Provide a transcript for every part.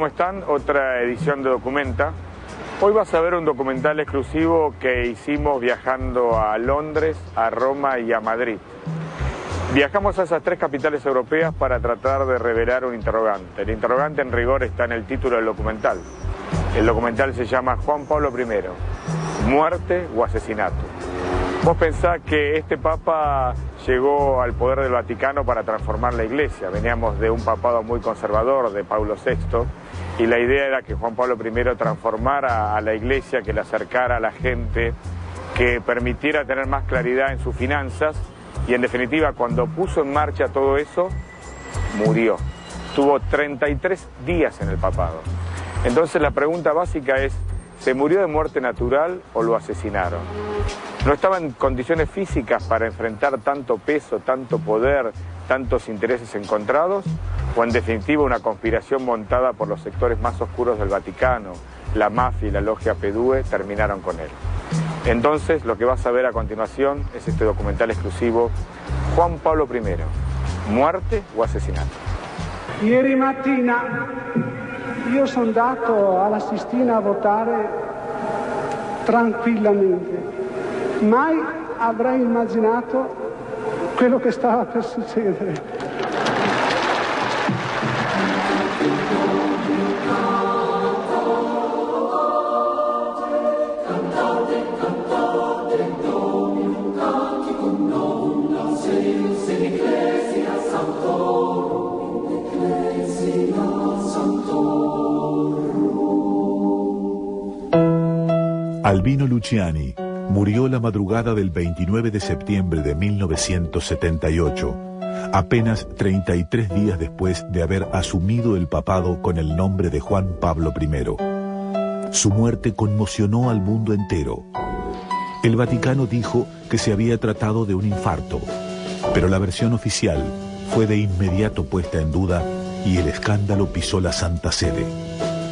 ¿cómo están? Otra edición de Documenta. Hoy vas a ver un documental exclusivo que hicimos viajando a Londres, a Roma y a Madrid. Viajamos a esas tres capitales europeas para tratar de revelar un interrogante. El interrogante en rigor está en el título del documental. El documental se llama Juan Pablo I, muerte o asesinato. Vos pensás que este papa llegó al poder del Vaticano para transformar la iglesia. Veníamos de un papado muy conservador, de Pablo VI, y la idea era que Juan Pablo I transformara a la iglesia, que la acercara a la gente, que permitiera tener más claridad en sus finanzas, y en definitiva, cuando puso en marcha todo eso, murió. Tuvo 33 días en el papado. Entonces la pregunta básica es, ¿se murió de muerte natural o lo asesinaron? ¿No estaba en condiciones físicas para enfrentar tanto peso, tanto poder, tantos intereses encontrados? ¿O en definitiva una conspiración montada por los sectores más oscuros del Vaticano, la mafia y la logia Pedue, terminaron con él? Entonces lo que vas a ver a continuación es este documental exclusivo, Juan Pablo I, muerte o asesinato. Ieri mattina io sono andato alla Sistina a votare tranquillamente. Mai avrei immaginato quello che stava per succedere. Albino Luciani murió la madrugada del 29 de septiembre de 1978, apenas 33 días después de haber asumido el papado con el nombre de Juan Pablo I. Su muerte conmocionó al mundo entero. El Vaticano dijo que se había tratado de un infarto, pero la versión oficial fue de inmediato puesta en duda y el escándalo pisó la Santa Sede.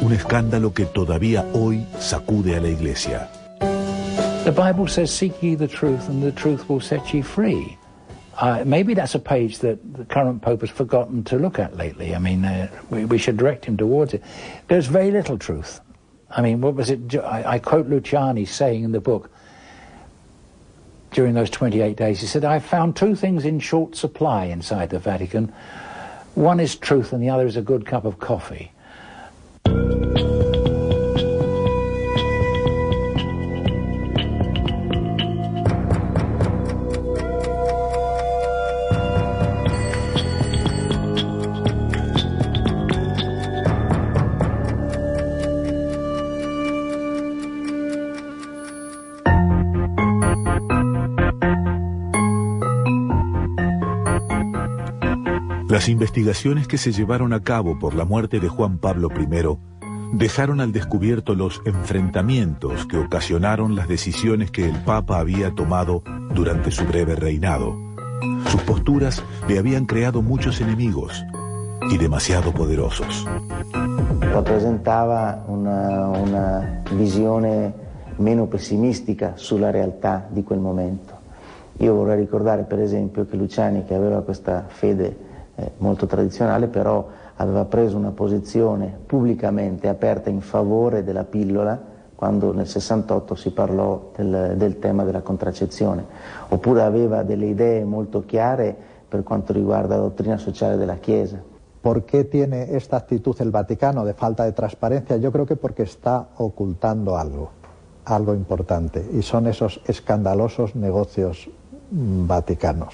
Un escándalo que todavía hoy sacude a la Iglesia. The Bible says, seek ye the truth and the truth will set ye free. Maybe that's a page that the current Pope has forgotten to look at lately. I mean, we should direct him towards it. There's very little truth. I mean, what was it? I quote Luciani saying in the book, during those 28 days, he said, I found two things in short supply inside the Vatican. One is truth and the other is a good cup of coffee. Las investigaciones que se llevaron a cabo por la muerte de Juan Pablo I dejaron al descubierto los enfrentamientos que ocasionaron las decisiones que el Papa había tomado durante su breve reinado. Sus posturas le habían creado muchos enemigos y demasiado poderosos. Rappresentava una visione meno pessimistica sulla realtà di quel momento. Io vorrei ricordare per esempio che Luciani, che aveva questa fede molto tradizionale, però aveva preso una posizione pubblicamente aperta in favore della pillola quando nel 68 si parlò del tema della contraccezione, oppure aveva delle idee molto chiare per quanto riguarda la dottrina sociale della Chiesa. ¿Por qué tiene esta actitud el Vaticano de falta de transparencia? Yo creo que porque está ocultando algo importante, y son esos escandalosos negocios vaticanos.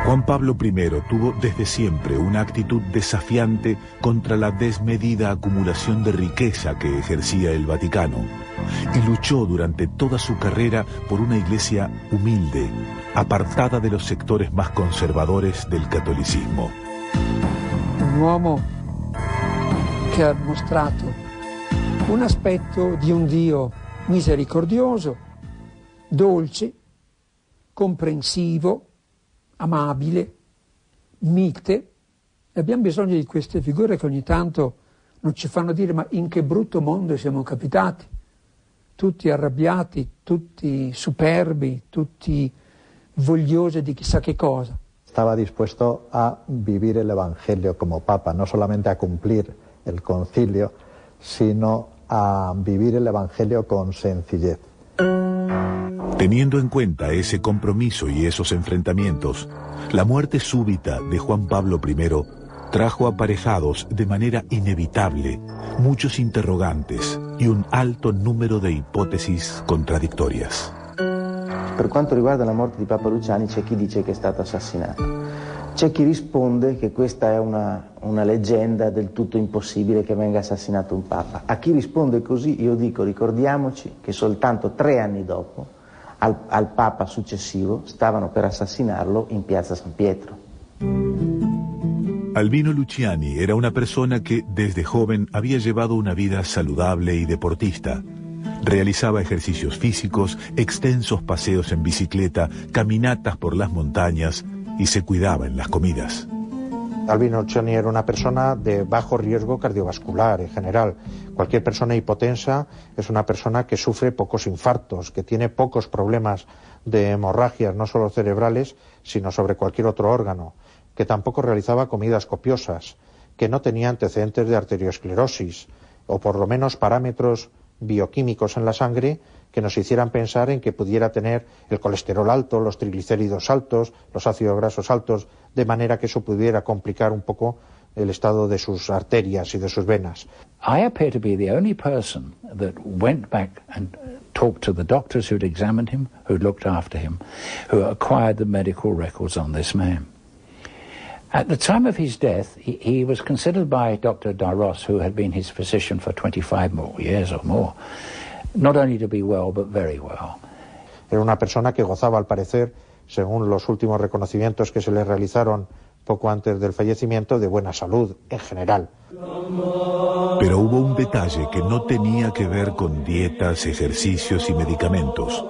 Juan Pablo I tuvo desde siempre una actitud desafiante contra la desmedida acumulación de riqueza que ejercía el Vaticano y luchó durante toda su carrera por una iglesia humilde, apartada de los sectores más conservadores del catolicismo. Un uomo che ha mostrato un aspetto di un Dio misericordioso, dolce, comprensivo, amabile, mite. Abbiamo bisogno di queste figure che ogni tanto non ci fanno dire ma in che brutto mondo siamo capitati, tutti arrabbiati, tutti superbi, tutti vogliosi di chissà che cosa. Estaba dispuesto a vivir el Evangelio como Papa, no solamente a cumplir el concilio, sino a vivir el Evangelio con sencillez. Teniendo en cuenta ese compromiso y esos enfrentamientos, la muerte súbita de Juan Pablo I trajo aparejados de manera inevitable muchos interrogantes y un alto número de hipótesis contraddittorias. Per quanto riguarda la morte di Papa Luciani, c'è chi dice che è stato assassinato. C'è chi risponde che questa è una leggenda del tutto impossibile che venga assassinato un Papa. A chi risponde così io dico, ricordiamoci che soltanto 3 anni dopo, al Papa successivo, stavano per assassinarlo in piazza San Pietro. Albino Luciani era una persona que desde joven había llevado una vida saludable y deportista. Realizaba ejercicios físicos, extensos paseos en bicicleta, caminatas por las montañas y se cuidaba en las comidas. Albino Luciani era una persona de bajo riesgo cardiovascular en general. Cualquier persona hipotensa es una persona que sufre pocos infartos, que tiene pocos problemas de hemorragias, no solo cerebrales, sino sobre cualquier otro órgano, que tampoco realizaba comidas copiosas, que no tenía antecedentes de arteriosclerosis, o por lo menos parámetros bioquímicos en la sangre que nos hicieran pensar en que pudiera tener el colesterol alto, los triglicéridos altos, los ácidos grasos altos, de manera que eso pudiera complicar un poco el estado de sus arterias y de sus venas. I appear to be the only person that went back and talked to the doctors who'd examined him, who'd looked after him, who acquired the medical records on this man. At the time of his death, he was considered by Dr. Daros, who had been his physician for 25 more years or more, not only to be well, but very well. Era una persona que gozaba, al parecer, según los últimos reconocimientos que se le realizaron poco antes del fallecimiento, de buena salud en general. Pero hubo un detalle que no tenía que ver con dietas, ejercicios y medicamentos.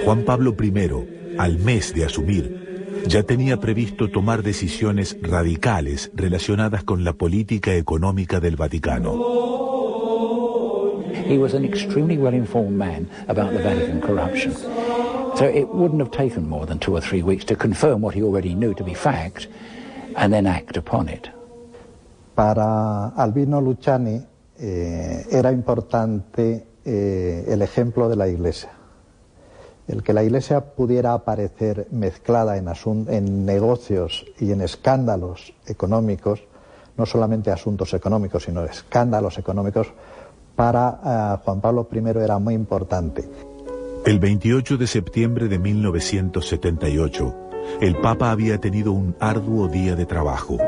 Juan Pablo I, al mes de asumir, ya tenía previsto tomar decisiones radicales relacionadas con la política económica del Vaticano. He was an extremely well-informed man about the Vatican corruption. So it wouldn't have taken more than 2 or 3 weeks to confirm what he already knew to be fact and then act upon it. Para Albino Luciani era importante el ejemplo de la Iglesia. El que la Iglesia pudiera aparecer mezclada en negocios y en escándalos económicos, no solamente asuntos económicos, sino escándalos económicos, para Juan Pablo I era muy importante. El 28 de septiembre de 1978, el Papa había tenido un arduo día de trabajo.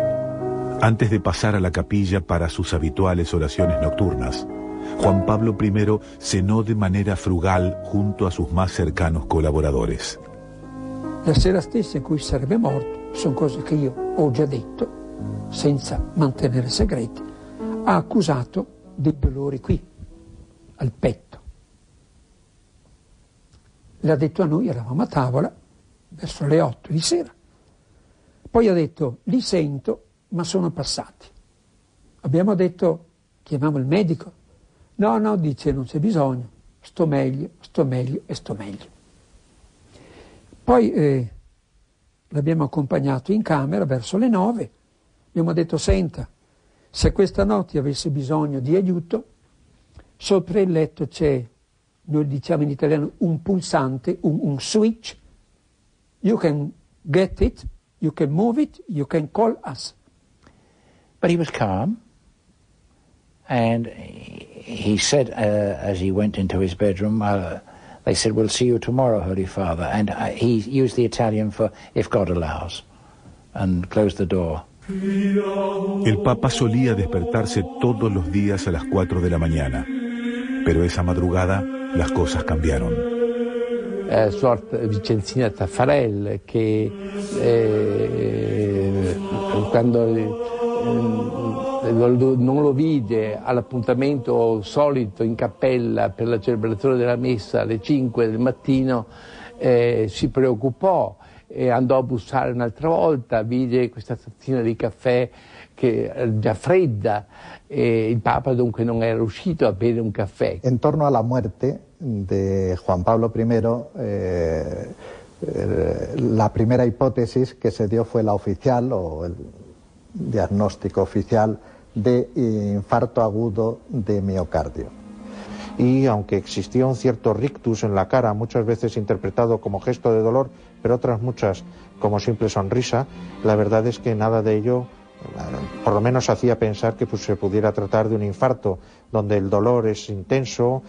Antes de pasar a la capilla para sus habituales oraciones nocturnas, Juan Pablo I cenó de manera frugal junto a sus más cercanos colaboradores. La sera stessa in cui sarebbe morto, sono cose che io ho già detto, senza mantenere segreti, ha accusato dei dolori qui, al petto. L'ha detto a noi, eravamo a tavola, verso le 8 di sera. Poi ha detto, li sento, ma sono passati. Abbiamo detto, chiamiamo il medico. No, dice, non c'è bisogno, sto meglio e sto meglio. Poi l'abbiamo accompagnato in camera verso le 9, abbiamo detto, senta, se questa notte avesse bisogno di aiuto, sopra il letto c'è, noi diciamo in italiano, un pulsante, un switch, you can get it, you can move it, you can call us. But he was calm. And he said, as he went into his bedroom, they said, we'll see you tomorrow, Holy Father. And he used the Italian for, if God allows, and closed the door. El Papa solía despertarse todos los días a las 4 de la mañana, pero esa madrugada las cosas cambiaron. Suor Vicenzina Taffarel, che quando non lo vide all'appuntamento solito in cappella per la celebrazione della messa alle 5 del mattino, si preoccupò e andò a bussare un'altra volta, vide questa tazzina di caffè che era già fredda e il Papa dunque non era riuscito a bere un caffè. En torno a la muerte de Juan Pablo I, La primera hipótesis que se dio fue la oficial, o el diagnóstico oficial, de infarto agudo de miocardio. Y aunque existía un cierto rictus en la cara, muchas veces interpretado como gesto de dolor, pero otras muchas como simple sonrisa, la verdad es que nada de ello, por lo menos hacía pensar que se pudiera tratar de un infarto, donde el dolor es intenso,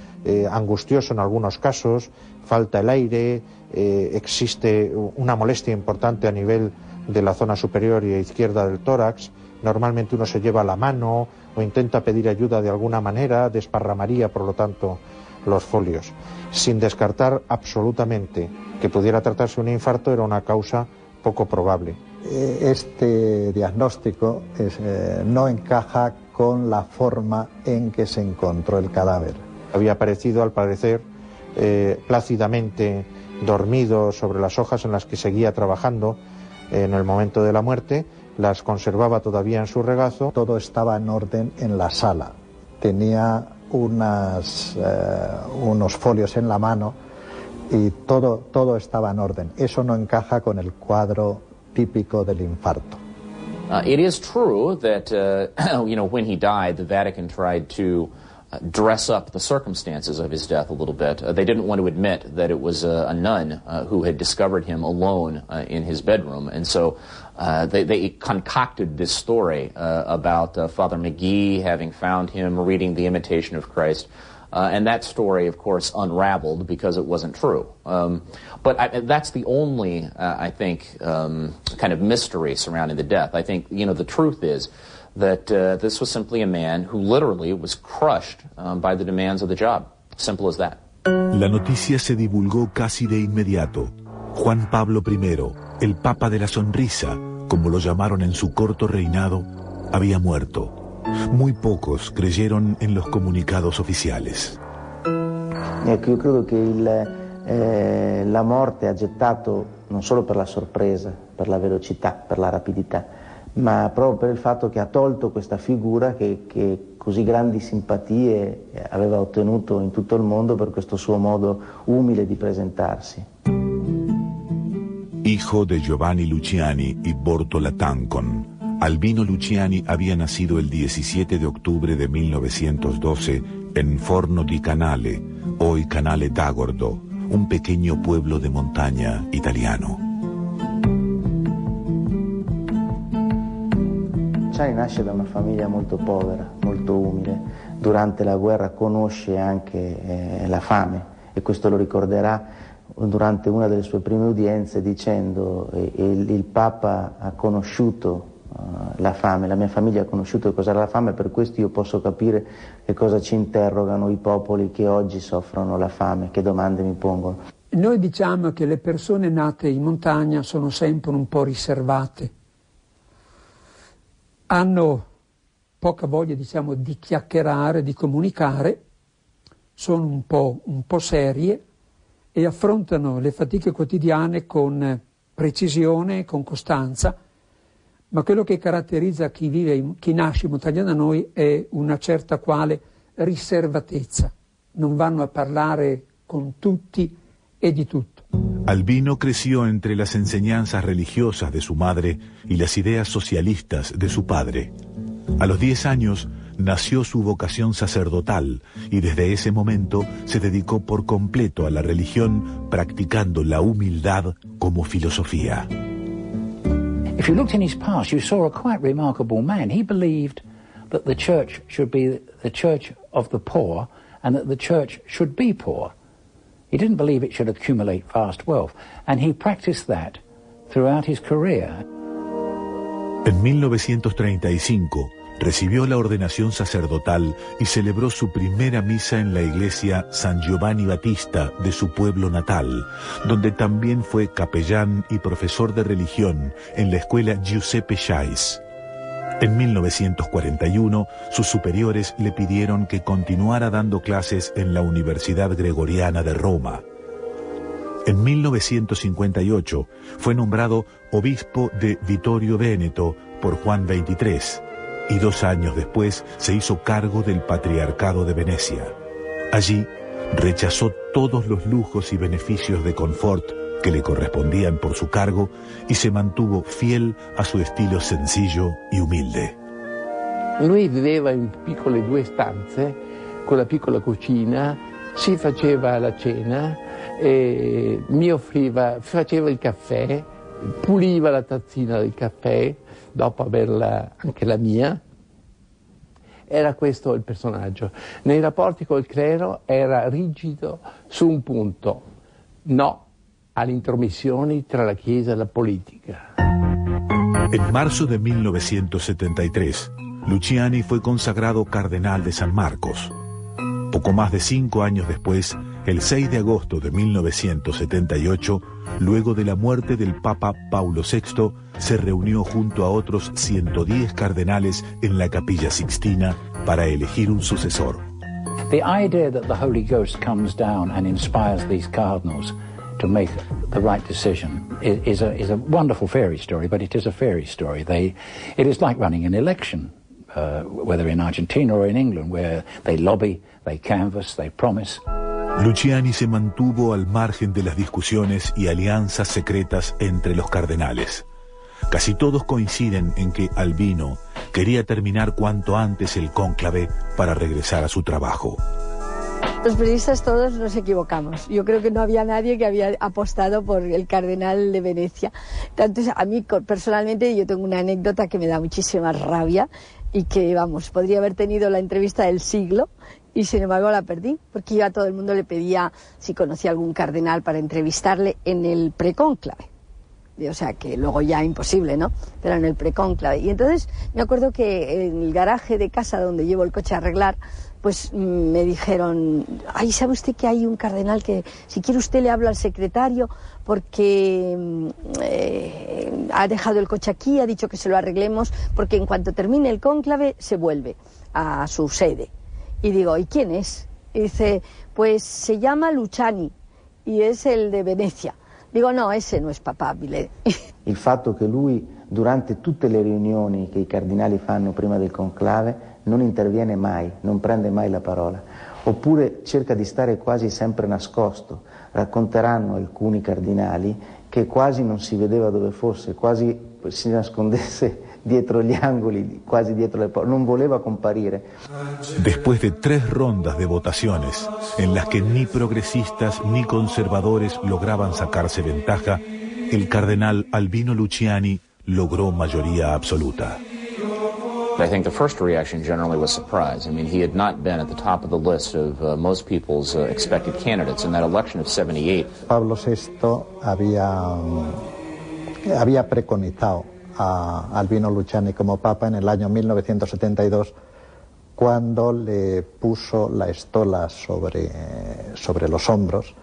angustioso en algunos casos, falta el aire, existe una molestia importante a nivel de la zona superior y izquierda del tórax. Normalmente uno se lleva la mano o intenta pedir ayuda de alguna manera, desparramaría por lo tanto los folios. Sin descartar absolutamente que pudiera tratarse un infarto, era una causa poco probable. Este diagnóstico no encaja con la forma en que se encontró el cadáver. Había aparecido, al parecer, plácidamente dormido sobre las hojas en las que seguía trabajando en el momento de la muerte, las conservaba todavía en su regazo. Todo estaba en orden en la sala. Tenía unos folios en la mano y todo estaba en orden. Eso no encaja con el cuadro típico del infarto. It is true that, when he died, the Vatican tried to dress up the circumstances of his death a little bit. They didn't want to admit that it was a nun who had discovered him alone in his bedroom, and so they concocted this story about Father McGee having found him reading The Imitation of Christ. And that story, of course, unraveled because it wasn't true. But that's the only, I think, kind of mystery surrounding the death. I think, the truth is that this was simply a man who literally was crushed by the demands of the job. Simple as that. La noticia se divulgó casi de inmediato. Juan Pablo I, el Papa de la Sonrisa, como lo llamaron en su corto reinado, había muerto. Muy pocos creyeron en los comunicados oficiales. Ecco, io credo che la morte ha gettato, non solo per la sorpresa, per la velocità, per la rapidità, ma proprio per il fatto che ha tolto questa figura che così grandi simpatie aveva ottenuto in tutto il mondo per questo suo modo umile di presentarsi. Hijo de Giovanni Luciani y Bortola Tancon, Albino Luciani había nacido el 17 de octubre de 1912 en Forno di Canale, hoy Canale d'Agordo, un pequeño pueblo de montaña italiano. Luciani nasce da una famiglia molto povera, molto umile. Durante la guerra conosce anche la fame e questo lo ricorderà durante una delle sue prime udienze dicendo il Papa ha conosciuto la fame, la mia famiglia ha conosciuto cos'era la fame, per questo io posso capire che cosa ci interrogano i popoli che oggi soffrono la fame, che domande mi pongono. Noi diciamo che le persone nate in montagna sono sempre un po' riservate, hanno poca voglia, di chiacchierare, di comunicare, sono un po' serie e affrontano le fatiche quotidiane con precisione, con costanza. Ma quello che caratterizza chi nasce in montagna da noi è una certa quale riservatezza. Non vanno a parlare con tutti e di tutto. Albino creció entre las enseñanzas religiosas de su madre y las ideas socialistas de su padre. A los 10 años nació su vocación sacerdotal y desde ese momento se dedicó por completo a la religión, practicando la humildad como filosofía. If you looked in his past, you saw a quite remarkable man. He believed that the church should be the church of the poor and that the church should be poor. He didn't believe it should accumulate vast wealth, and he practiced that throughout his career. En 1935 recibió la ordenación sacerdotal y celebró su primera misa en la iglesia San Giovanni Battista de su pueblo natal, donde también fue capellán y profesor de religión en la escuela Giuseppe Scheiss. En 1941, sus superiores le pidieron que continuara dando clases en la Universidad Gregoriana de Roma. En 1958 fue nombrado obispo de Vittorio Veneto por Juan XXIII. Y 2 años después se hizo cargo del Patriarcado de Venecia. Allí rechazó todos los lujos y beneficios de confort que le correspondían por su cargo y se mantuvo fiel a su estilo sencillo y humilde. Lui viveva in piccole 2 stanze con la piccola cucina, si faceva la cena, mi offriva, faceva il caffè, puliva la tazzina del caffè dopo averla anche la mia. Era questo il personaggio. Nei rapporti col clero era rigido su un punto: no alle intromissioni tra la Chiesa e la politica. En marzo de 1973, Luciani fue consagrado cardenal de San Marcos. Poco más de 5 años después, el 6 de agosto de 1978, luego de la muerte del Papa Paulo VI, se reunió junto a otros 110 cardenales en la Capilla Sixtina para elegir un sucesor. The idea that the Holy Ghost comes down and inspires these cardinals to make the right decision is a wonderful fairy story, but it is a fairy story. It is like running an election, whether in Argentina or in England, where they lobby, they canvass, they promise. Luciani se mantuvo al margen de las discusiones y alianzas secretas entre los cardenales. Casi todos coinciden en que Albino quería terminar cuanto antes el cónclave para regresar a su trabajo. Los periodistas todos nos equivocamos. Yo creo que no había nadie que había apostado por el cardenal de Venecia. Tanto a mí personalmente yo tengo una anécdota que me da muchísima rabia y que, vamos, podría haber tenido la entrevista del siglo y sin embargo la perdí, porque yo a todo el mundo le pedía si conocía algún cardenal para entrevistarle en el precónclave. O sea, que luego ya imposible, ¿no? Pero en el precónclave. Y entonces me acuerdo que en el garaje de casa donde llevo el coche a arreglar, pues me dijeron: ay, ¿sabe usted que hay un cardenal que si quiere usted le habla al secretario porque ha dejado el coche aquí, ha dicho que se lo arreglemos porque en cuanto termine el cónclave se vuelve a su sede? Y digo: ¿y quién es? Y dice: pues se llama Luciani y es el de Venecia. Digo: no, ese no è papabile. Il fatto che lui durante tutte le riunioni che i cardinali fanno prima del conclave non interviene mai, non prende mai la parola, oppure cerca di stare quasi sempre nascosto. Racconteranno alcuni cardinali che quasi non si vedeva dove fosse, quasi si nascondesse dietro gli angoli, quasi dietro le porte, non voleva comparire. Después de 3 rondas de votaciones, en las que ni progresistas ni conservadores lograban sacarse ventaja, el cardenal Albino Luciani logró mayoría absoluta. I think the first reaction generally was surprise. I mean, he had not been at the top of the list of most people's expected candidates in that election of 78. Pablo VI había preconizado a Albino Luciani como papa en el año 1972, cuando le puso la estola sobre los hombros.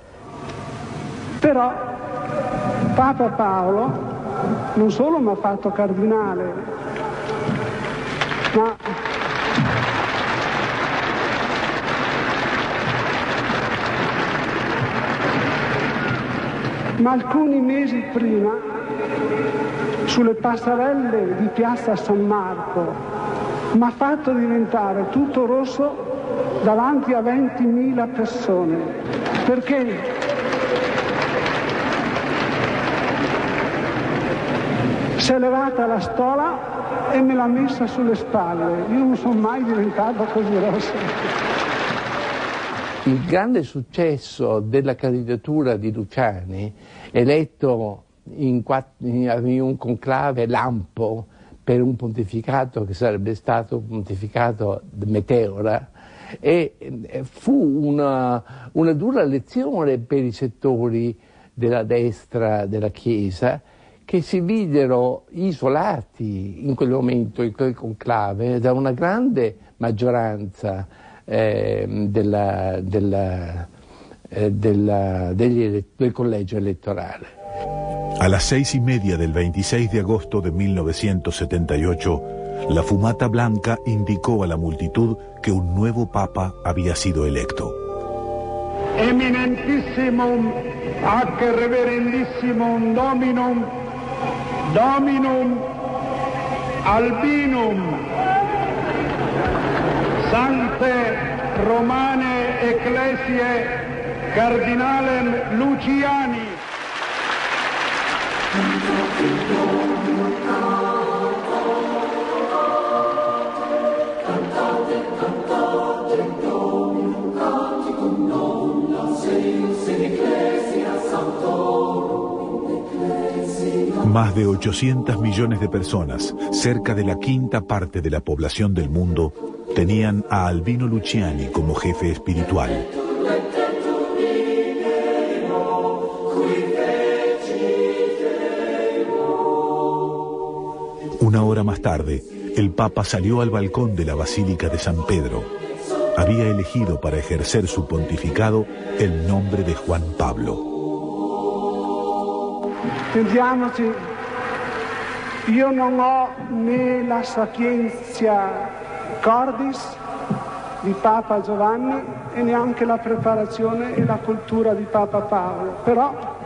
Però Papa Paolo non solo mi ha fatto cardinale, ma alcuni mesi prima, sulle passerelle di Piazza San Marco, mi ha fatto diventare tutto rosso davanti a 20.000 persone. Perché? Si è levata la stola e me l'ha messa sulle spalle. Io non sono mai diventato così rosso. Il grande successo della candidatura di Luciani, eletto in un conclave lampo per un pontificato che sarebbe stato un pontificato meteora, e fu una dura lezione per i settori della destra della Chiesa, che si videro isolati in quel momento, in quel conclave, da una grande maggioranza del collegio elettorale. A las 6:30 del 26 de agosto de 1978, la fumata blanca indicó a la multitud que un nuevo papa había sido electo. Eminentissimum ac reverendissimum Dominum Albinum Sancte Romane Ecclesiae Cardinalem Luciani. Más de 800 millones de personas, cerca de la quinta parte de la población del mundo, tenían a Albino Luciani como jefe espiritual. Una hora más tarde, el Papa salió al balcón de la Basílica de San Pedro. Había elegido para ejercer su pontificado el nombre de Juan Pablo. Intendiamoci, io non ho né la sapienza cordis di Papa Giovanni e neanche la preparazione e la cultura di Papa Paolo, però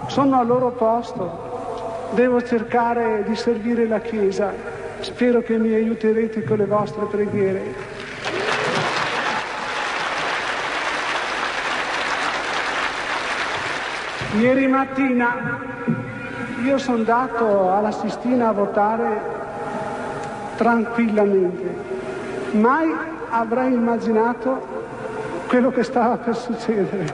sono al loro posto, devo cercare di servire la Chiesa, spero che mi aiuterete con le vostre preghiere. Ieri mattina io sono andato alla Sistina a votare tranquillamente. Mai avrei immaginato quello che stava per succedere.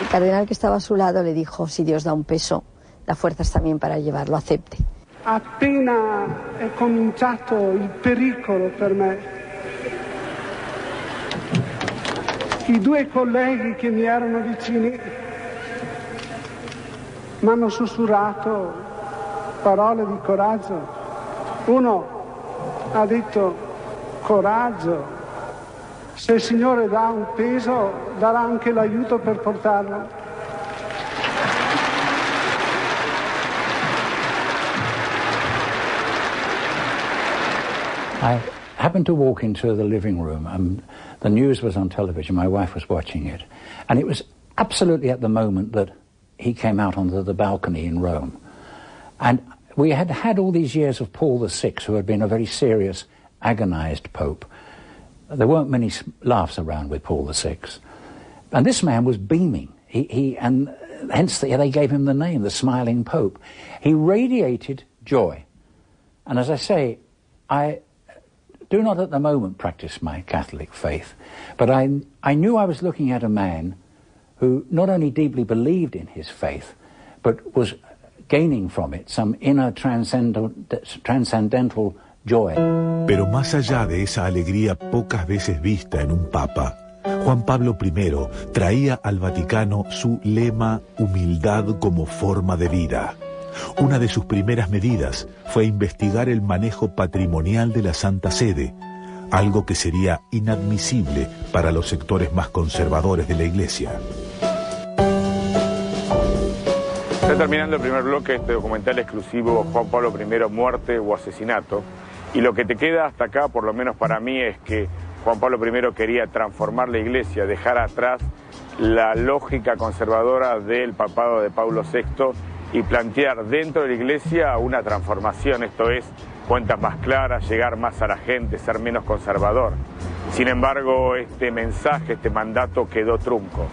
El cardenal que estaba a su lado le dijo, si Dios da un peso, da fuerzas también para llevarlo, acepte. Appena è cominciato il pericolo per me, i due colleghi che mi erano vicini mi hanno sussurrato parole di coraggio. Uno ha detto: coraggio, se il Signore dà un peso, darà anche l'aiuto per portarlo. I happened to walk into the living room and the news was on television. My wife was watching it. And it was absolutely at the moment that he came out onto the balcony in Rome. And we had had all these years of Paul VI, who had been a very serious, agonized pope. There weren't many laughs around with Paul VI. And this man was beaming. And hence they gave him the name, the Smiling Pope. He radiated joy. And as I say, I do not at the moment practice my Catholic faith, but I knew I was looking at a man who not only deeply believed in his faith, but was gaining from it some inner transcendental joy. Pero más allá de esa alegría pocas veces vista en un papa, Juan Pablo I traía al Vaticano su lema humildad como forma de vida. Una de sus primeras medidas fue investigar el manejo patrimonial de la Santa Sede, algo que sería inadmisible para los sectores más conservadores de la Iglesia. Está terminando el primer bloque de este documental exclusivo Juan Pablo I, muerte o asesinato. Y lo que te queda hasta acá, por lo menos para mí, es que Juan Pablo I quería transformar la Iglesia, dejar atrás la lógica conservadora del papado de Pablo VI y plantear dentro de la Iglesia una transformación, esto es, cuentas más claras, llegar más a la gente, ser menos conservador. Sin embargo, este mensaje, este mandato quedó trunco.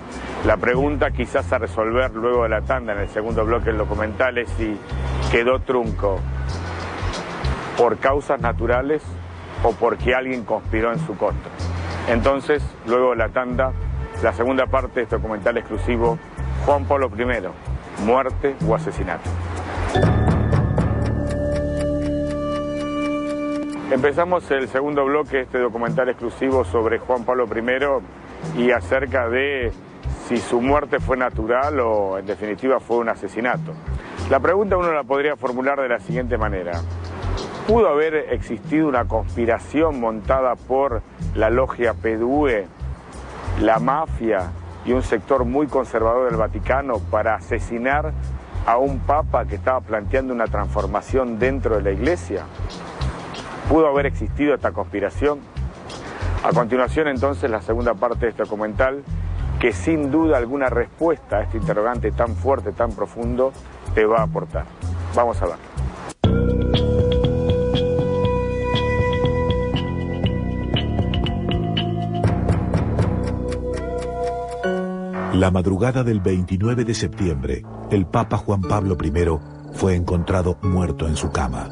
La pregunta quizás a resolver luego de la tanda, en el segundo bloque del documental, es si quedó trunco por causas naturales o porque alguien conspiró en su contra. Entonces, luego de la tanda, la segunda parte de este documental exclusivo, Juan Pablo I, muerte o asesinato. Empezamos el segundo bloque de este documental exclusivo sobre Juan Pablo I y acerca de si su muerte fue natural o en definitiva fue un asesinato. La pregunta uno la podría formular de la siguiente manera: ¿pudo haber existido una conspiración montada por la logia PDUE, la mafia y un sector muy conservador del Vaticano para asesinar a un papa que estaba planteando una transformación dentro de la Iglesia? ¿Pudo haber existido esta conspiración? A continuación, entonces, la segunda parte de este documental, que sin duda alguna respuesta a este interrogante tan fuerte, tan profundo, te va a aportar. Vamos a ver. La madrugada del 29 de septiembre, el Papa Juan Pablo I fue encontrado muerto en su cama.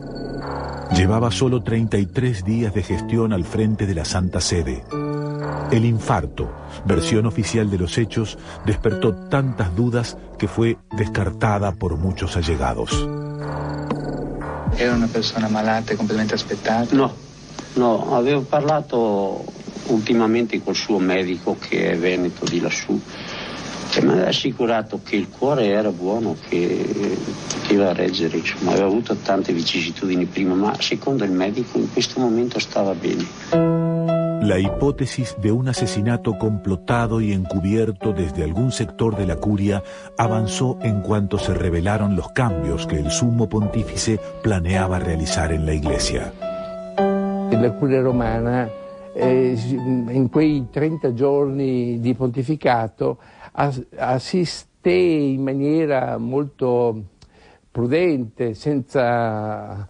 Llevaba solo 33 días de gestión al frente de la Santa Sede. El infarto, versión oficial de los hechos, despertó tantas dudas que fue descartada por muchos allegados. Era una persona malata e completamente aspettata? No, avevo parlato ultimamente col suo medico che è veneto di lassù e mi ha assicurato che il cuore era buono, che poteva reggere, insomma, aveva avuto tante vicissitudini prima, ma secondo il medico in questo momento stava bene. La hipótesis de un asesinato complotado y encubierto desde algún sector de la curia avanzó en cuanto se revelaron los cambios que el sumo pontífice planeaba realizar en la iglesia. La curia romana in quei 30 giorni di pontificato assisté in maniera molto prudente, senza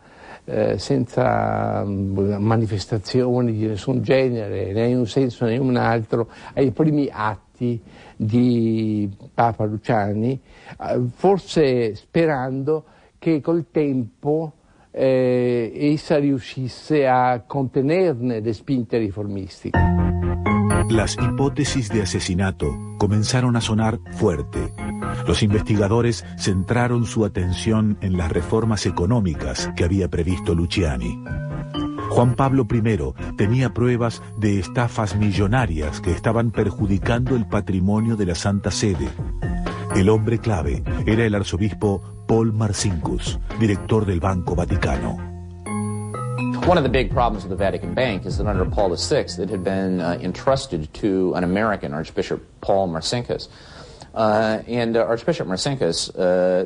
manifestazioni di nessun genere, né in un senso né in un altro, ai primi atti di Papa Luciani, forse sperando che col tempo essa riuscisse a contenerne le spinte riformistiche. Las hipótesis de asesinato comenzaron a sonar fuerte. Los investigadores centraron su atención en las reformas económicas que había previsto Luciani. Juan Pablo I tenía pruebas de estafas millonarias que estaban perjudicando el patrimonio de la Santa Sede. El hombre clave era el arzobispo Paul Marcinkus, director del Banco Vaticano. One of the big problems of the Vatican Bank is that under Paul VI it had been entrusted to an American, Archbishop Paul Marcinkus. Archbishop Marcinkus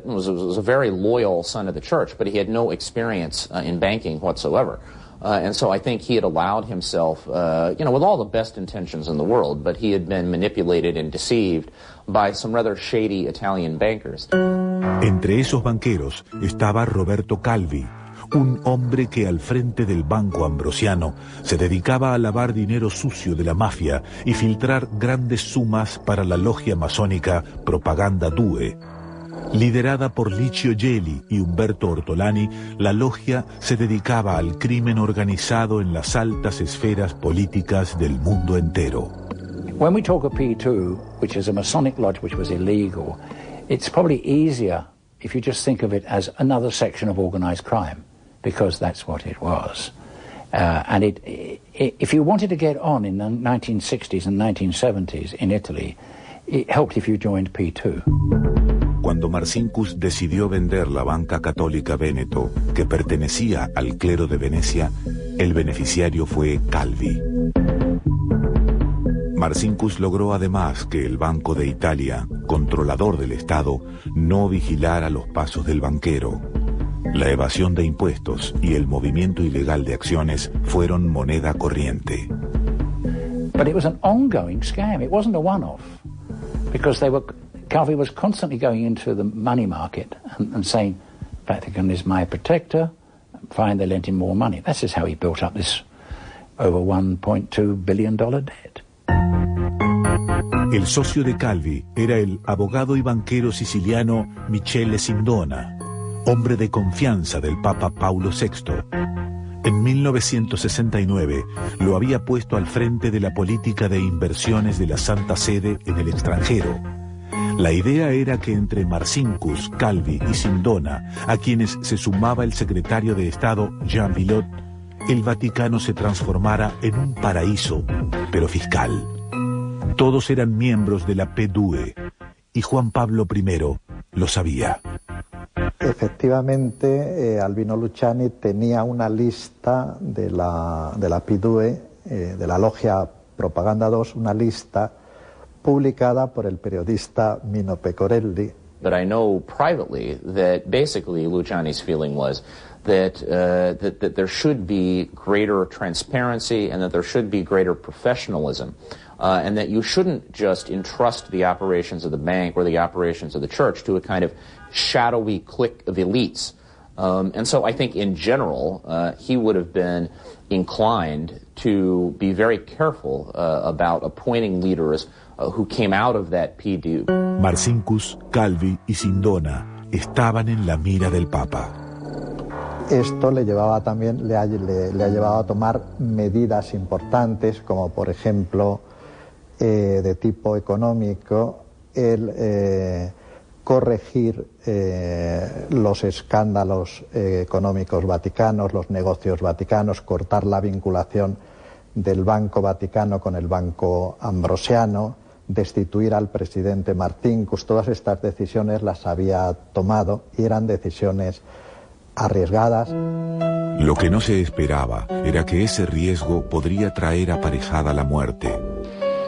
was a very loyal son of the church, but he had no experience in banking whatsoever. And so I think he had allowed himself, with all the best intentions in the world, but he had been manipulated and deceived by some rather shady Italian bankers. Entre esos banqueros estaba Roberto Calvi, un hombre que al frente del Banco Ambrosiano se dedicaba a lavar dinero sucio de la mafia y filtrar grandes sumas para la logia masónica Propaganda Due. Liderada por Licio Gelli y Umberto Ortolani, la logia se dedicaba al crimen organizado en las altas esferas políticas del mundo entero. When we talk of P2, which is a Masonic lodge which was illegal, it's probably easier if you just think of it as another section of organized crime, because that's what it was. If you wanted to get on in the 1960s and 1970s in Italy, it helped if you joined P2. Cuando Marcinkus decidió vender la banca católica Véneto, que pertenecía al clero de Venecia, el beneficiario fue Calvi. Marcinkus logró además que el Banco de Italia, controlador del Estado, no vigilara los pasos del banquero. La evasión de impuestos y el movimiento ilegal de acciones fueron moneda corriente. But it was an ongoing scam. It wasn't a one-off, because Calvi was constantly going into the money market and saying, Vatican is my protector, fine, they lent him more money. That's just how he built up this over $1.2 billion debt. El socio de Calvi era el abogado y banquero siciliano Michele Sindona, hombre de confianza del Papa Paulo VI. En 1969 lo había puesto al frente de la política de inversiones de la Santa Sede en el extranjero. La idea era que entre Marcinkus, Calvi y Sindona, a quienes se sumaba el secretario de Estado Jean Villot, el Vaticano se transformara en un paraíso, pero fiscal. Todos eran miembros de la P2 y Juan Pablo I lo sabía. Efectivamente, Albino Luciani tenía una lista de la P2, de la logia Propaganda 2, una lista publicada por el periodista Mino Pecorelli. But I know privately that basically Luciani's feeling was that there should be greater transparency and that there should be greater professionalism. And that you shouldn't just entrust the operations of the bank or the operations of the church to a kind of shadowy clique of elites. And so I think in general, he would have been inclined to be very careful about appointing leaders who came out of that PD. Marcinkus, Calvi y Sindona estaban en la mira del Papa. Esto le llevaba también, le ha llevado a tomar medidas importantes, como por ejemplo de tipo económico, el corregir los escándalos económicos vaticanos, los negocios vaticanos, cortar la vinculación del Banco Vaticano con el Banco Ambrosiano, destituir al presidente Marcinkus. Todas estas decisiones las había tomado y eran decisiones arriesgadas. Lo que no se esperaba era que ese riesgo podría traer aparejada la muerte.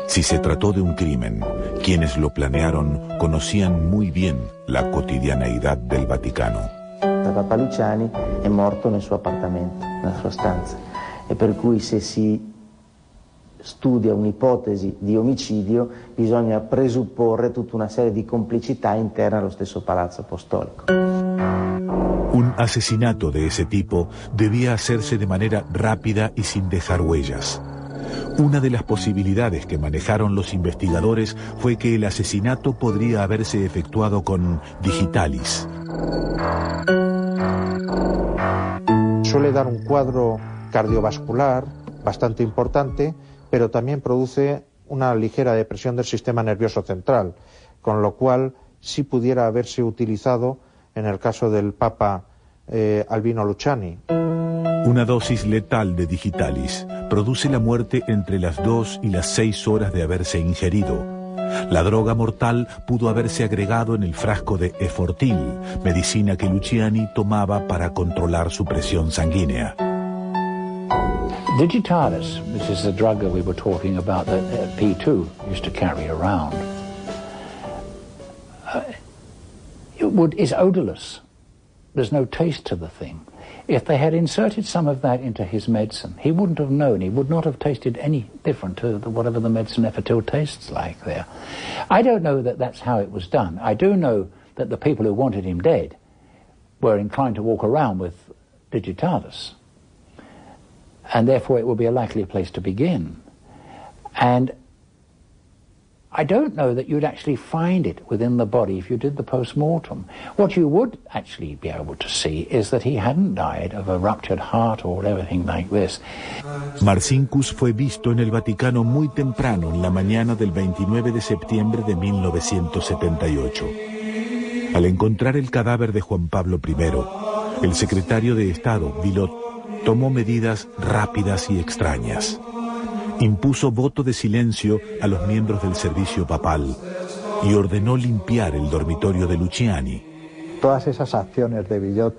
Si se trató de un crimen, quienes lo planearon conocían muy bien la cotidianeità del Vaticano. Papa Luciani è morto nel suo appartamento, nella sua stanza, e per cui se si studia un'ipotesi di omicidio bisogna presupporre tutta una serie di complicità interne allo stesso Palazzo Apostolico. Un asesinato de ese tipo debía hacerse de manera rápida y sin dejar huellas. Una de las posibilidades que manejaron los investigadores fue que el asesinato podría haberse efectuado con digitalis. Suele dar un cuadro cardiovascular bastante importante, pero también produce una ligera depresión del sistema nervioso central, con lo cual sí pudiera haberse utilizado en el caso del Papa Albino Luciani. Una dosis letal de digitalis produce la muerte entre las 2 y las 6 horas de haberse ingerido. La droga mortal pudo haberse agregado en el frasco de Efortil, medicina que Luciani tomaba para controlar su presión sanguínea. Digitalis, which is the drug that we were talking about that P2 used to carry around, is odorless. There's no taste to the thing. If they had inserted some of that into his medicine, he wouldn't have known. He would not have tasted any different to whatever the medicine Efortil tastes like there. I don't know that that's how it was done. I do know that the people who wanted him dead were inclined to walk around with digitalis, and therefore it would be a likely place to begin. And I don't know that you'd actually find it within the body if you did the post-mortem. What you would actually be able to see is that he hadn't died of a ruptured heart or anything like this. Marcinkus fue visto en el Vaticano muy temprano en la mañana del 29 de septiembre de 1978. Al encontrar el cadáver de Juan Pablo I, el secretario de Estado, Villot, tomó medidas rápidas y extrañas. Impuso voto de silencio a los miembros del servicio papal y ordenó limpiar el dormitorio de Luciani. Todas esas acciones de Villot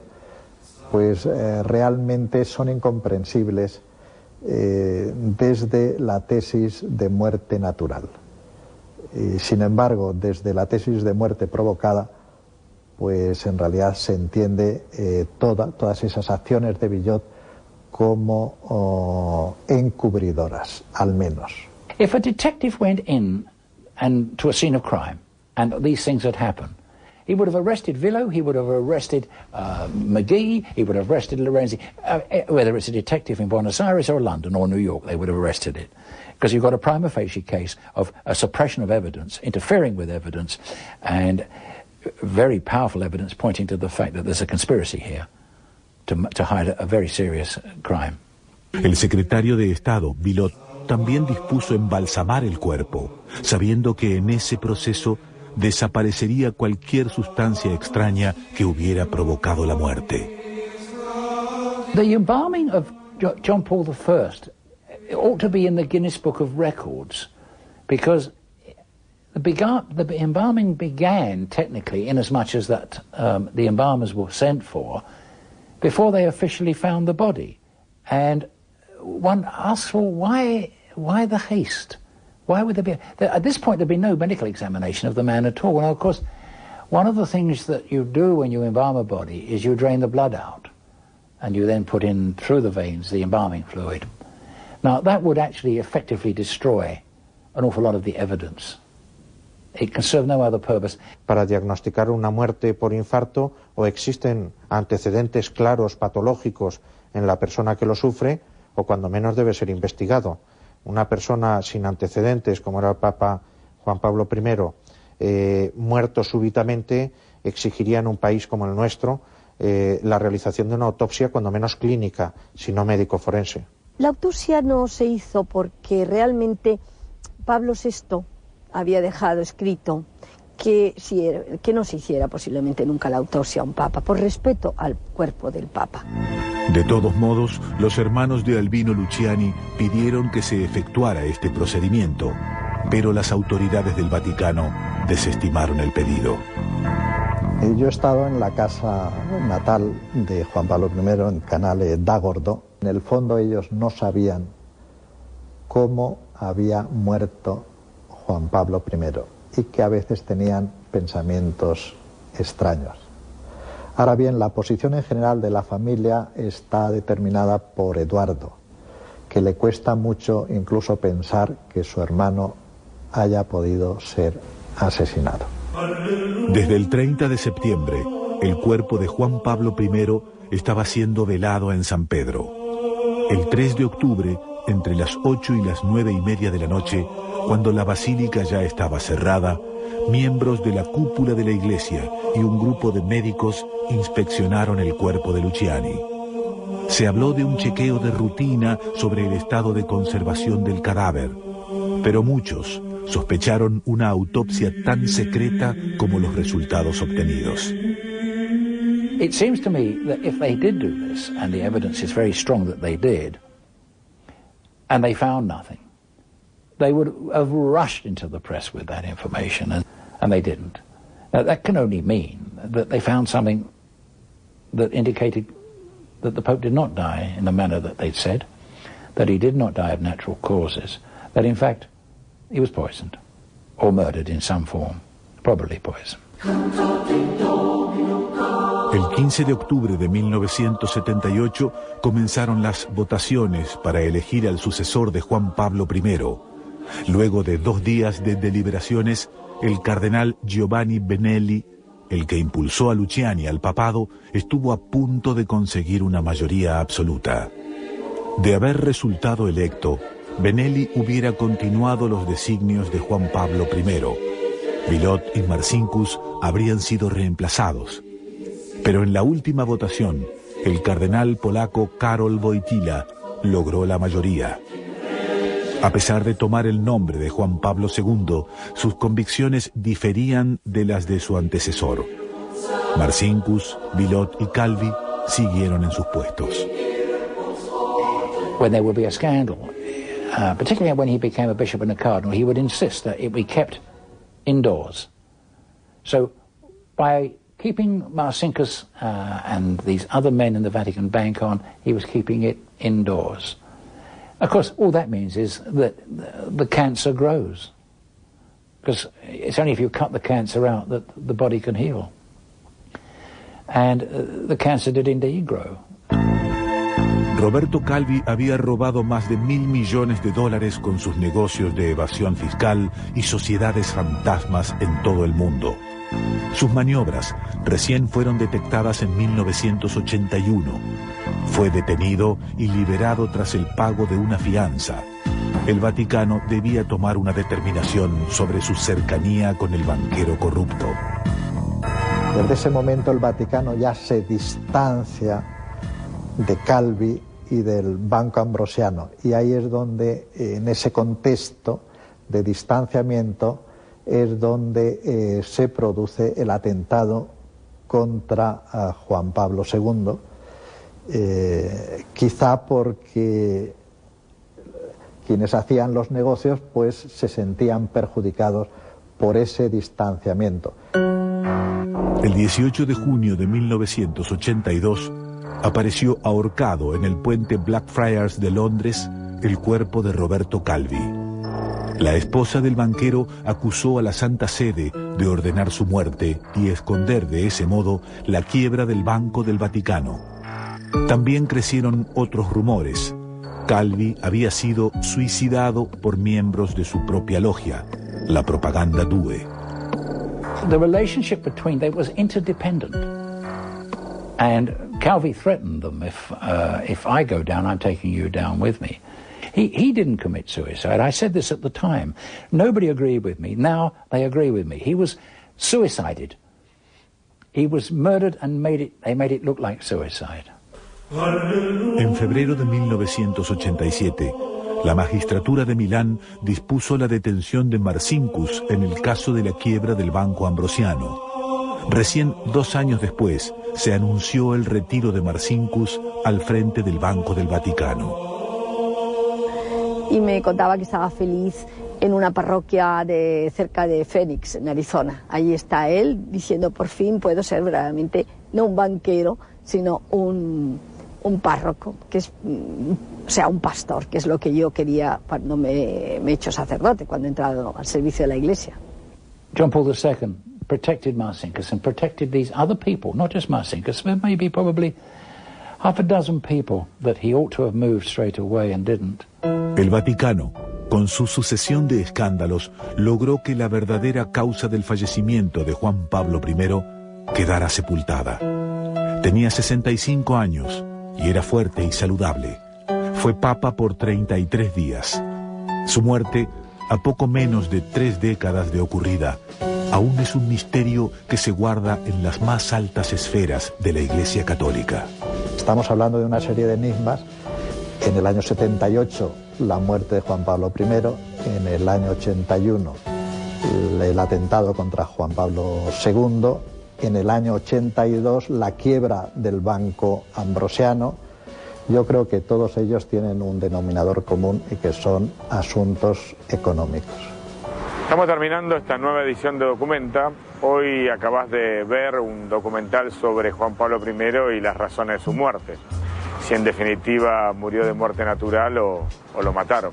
pues realmente son incomprensibles desde la tesis de muerte natural. Y, sin embargo, desde la tesis de muerte provocada, pues en realidad se entiende todas esas acciones de Villot como encubridoras, al menos. If a detective went in and to a scene of crime and these things had happened, he would have arrested Villo, he would have arrested McGee, he would have arrested Lorenzi. Whether it's a detective in Buenos Aires or London or New York, they would have arrested it. Because you've got a prima facie case of a suppression of evidence, interfering with evidence, and very powerful evidence pointing to the fact that there's a conspiracy here to hide a very serious crime. El secretario de Estado, Villot, también dispuso embalsamar el cuerpo, sabiendo que en ese proceso desaparecería cualquier sustancia extraña que hubiera provocado la muerte. The embalming of John Paul I ought to be in the Guinness Book of Records, because the embalming began technically in as much as that the embalmers were sent for before they officially found the body. And one asks, well, why the haste? Why would there be... At this point, there'd be no medical examination of the man at all. Well, of course, one of the things that you do when you embalm a body is you drain the blood out, and you then put in through the veins the embalming fluid. Now, that would actually effectively destroy an awful lot of the evidence. It can serve no other purpose. Para diagnosticar una muerte por infarto, o existen antecedentes claros patológicos en la persona que lo sufre, o cuando menos debe ser investigado. Una persona sin antecedentes, como era el Papa Juan Pablo I, muerto súbitamente, exigiría en un país como el nuestro la realización de una autopsia, cuando menos clínica, si no médico forense. La autopsia no se hizo porque realmente Pablo VI había dejado escrito que no se hiciera posiblemente nunca la autopsia a un papa, por respeto al cuerpo del papa. De todos modos, los hermanos de Albino Luciani pidieron que se efectuara este procedimiento, pero las autoridades del Vaticano desestimaron el pedido. Yo he estado en la casa natal de Juan Pablo I, en Canale d'Agordo. En el fondo ellos no sabían cómo había muerto Juan Pablo I y que a veces tenían pensamientos extraños. Ahora bien, la posición en general de la familia está determinada por Eduardo, que le cuesta mucho incluso pensar que su hermano haya podido ser asesinado. Desde el 30 de septiembre, el cuerpo de Juan Pablo I estaba siendo velado en San Pedro. El 3 de octubre, entre las 8 y las 9:30 de la noche, cuando la basílica ya estaba cerrada, miembros de la cúpula de la iglesia y un grupo de médicos inspeccionaron el cuerpo de Luciani. Se habló de un chequeo de rutina sobre el estado de conservación del cadáver, pero muchos sospecharon una autopsia tan secreta como los resultados obtenidos. It seems to me that if they did do this, and the evidence is very strong that they did, and they found nothing, they would have rushed into the press with that information, and they didn't. Now, that can only mean that they found something that indicated that the Pope did not die in the manner that they'd said, that he did not die of natural causes, that in fact he was poisoned or murdered in some form, probably poison. El 15 de octubre de 1978 comenzaron las votaciones para elegir al sucesor de Juan Pablo I. Luego de 2 días de deliberaciones, el cardenal Giovanni Benelli, el que impulsó a Luciani al papado, estuvo a punto de conseguir una mayoría absoluta. De haber resultado electo, Benelli hubiera continuado los designios de Juan Pablo I. Villot y Marcinkus habrían sido reemplazados. Pero en la última votación, el cardenal polaco Karol Wojtyła logró la mayoría. A pesar de tomar el nombre de Juan Pablo II, sus convicciones diferían de las de su antecesor. Marcinkus, Villot y Calvi siguieron en sus puestos. When there would be a scandal, particularly when he became a bishop and a cardinal, he would insist that it be kept indoors. So, by keeping Marcinkus and these other men in the Vatican bank on, he was keeping it indoors. Of course, all that means is that the cancer grows, because it's only if you cut the cancer out that the body can heal. And the cancer did indeed grow. Roberto Calvi había robado más de $1.000 millones con sus negocios de evasión fiscal y sociedades fantasmas en todo el mundo. Sus maniobras recién fueron detectadas en 1981. Fue detenido y liberado tras el pago de una fianza. El Vaticano debía tomar una determinación sobre su cercanía con el banquero corrupto. Desde ese momento el Vaticano ya se distancia de Calvi y del Banco Ambrosiano, y ahí es donde, en ese contexto de distanciamiento, es donde se produce el atentado contra Juan Pablo II, quizá porque quienes hacían los negocios pues se sentían perjudicados por ese distanciamiento. El 18 de junio de 1982 apareció ahorcado en el puente Blackfriars de Londres el cuerpo de Roberto Calvi. La esposa del banquero acusó a la Santa Sede de ordenar su muerte y esconder de ese modo la quiebra del Banco del Vaticano. También crecieron otros rumores. Calvi había sido suicidado por miembros de su propia logia, la Propaganda Due. The relationship between them was interdependent. And Calvi threatened them, if I go down, I'm taking you down with me. He didn't commit suicide. I said this at the time. Nobody agreed with me. Now they agree with me. He was suicided. He was murdered and they made it look like suicide. En febrero de 1987, la magistratura de Milán dispuso la detención de Marcinkus en el caso de la quiebra del Banco Ambrosiano. Recién 2 años después, se anunció el retiro de Marcinkus al frente del Banco del Vaticano. Y me contaba que estaba feliz en una parroquia cerca de Phoenix, en Arizona. Allí está él diciendo, por fin puedo ser verdaderamente no un banquero, sino un párroco, que es, o sea, un pastor, que es lo que yo quería cuando me he hecho sacerdote, cuando he entrado al servicio de la Iglesia. John Paul II protected Marcinkus and protected these other people, not just Marcinkus, but maybe probably half a dozen people that he ought to have moved straight away and didn't. El Vaticano, con su sucesión de escándalos, logró que la verdadera causa del fallecimiento de Juan Pablo I quedara sepultada. Tenía 65 años y era fuerte y saludable. Fue papa por 33 días. Su muerte, a poco menos de 3 décadas de ocurrida, aún es un misterio que se guarda en las más altas esferas de la Iglesia Católica. Estamos hablando de una serie de enigmas. En el año 78, la muerte de Juan Pablo I. En el año 81, el atentado contra Juan Pablo II. En el año 82, la quiebra del Banco Ambrosiano. Yo creo que todos ellos tienen un denominador común y que son asuntos económicos. Estamos terminando esta nueva edición de Documenta. Hoy acabas de ver un documental sobre Juan Pablo I y las razones de su muerte. Si en definitiva murió de muerte natural o lo mataron.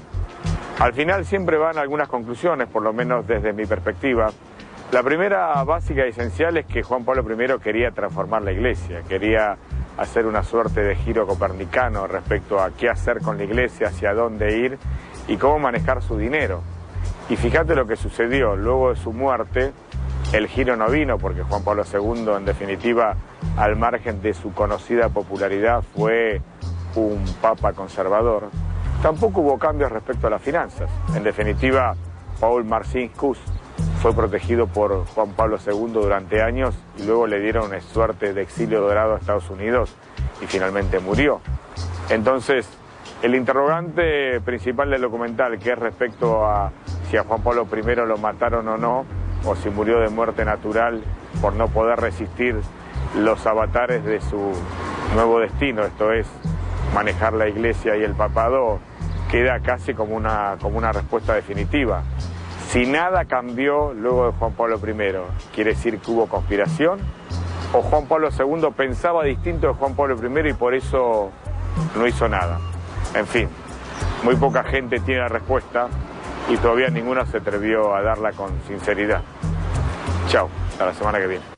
Al final siempre van algunas conclusiones, por lo menos desde mi perspectiva. La primera, básica y esencial, es que Juan Pablo I quería transformar la Iglesia, quería hacer una suerte de giro copernicano respecto a qué hacer con la Iglesia, hacia dónde ir y cómo manejar su dinero. Y fíjate lo que sucedió, luego de su muerte, el giro no vino porque Juan Pablo II, en definitiva, al margen de su conocida popularidad, fue un papa conservador. Tampoco hubo cambios respecto a las finanzas. En definitiva, Paul Marcinkus fue protegido por Juan Pablo II durante años y luego le dieron una suerte de exilio dorado a Estados Unidos y finalmente murió. Entonces, el interrogante principal del documental, que es respecto a si a Juan Pablo I lo mataron o no, o si murió de muerte natural por no poder resistir los avatares de su nuevo destino, esto es, manejar la Iglesia y el papado, queda casi como una respuesta definitiva. Si nada cambió luego de Juan Pablo I, ¿quiere decir que hubo conspiración? ¿O Juan Pablo II pensaba distinto de Juan Pablo I y por eso no hizo nada? En fin, muy poca gente tiene la respuesta y todavía ninguno se atrevió a darla con sinceridad. Chao, hasta la semana que viene.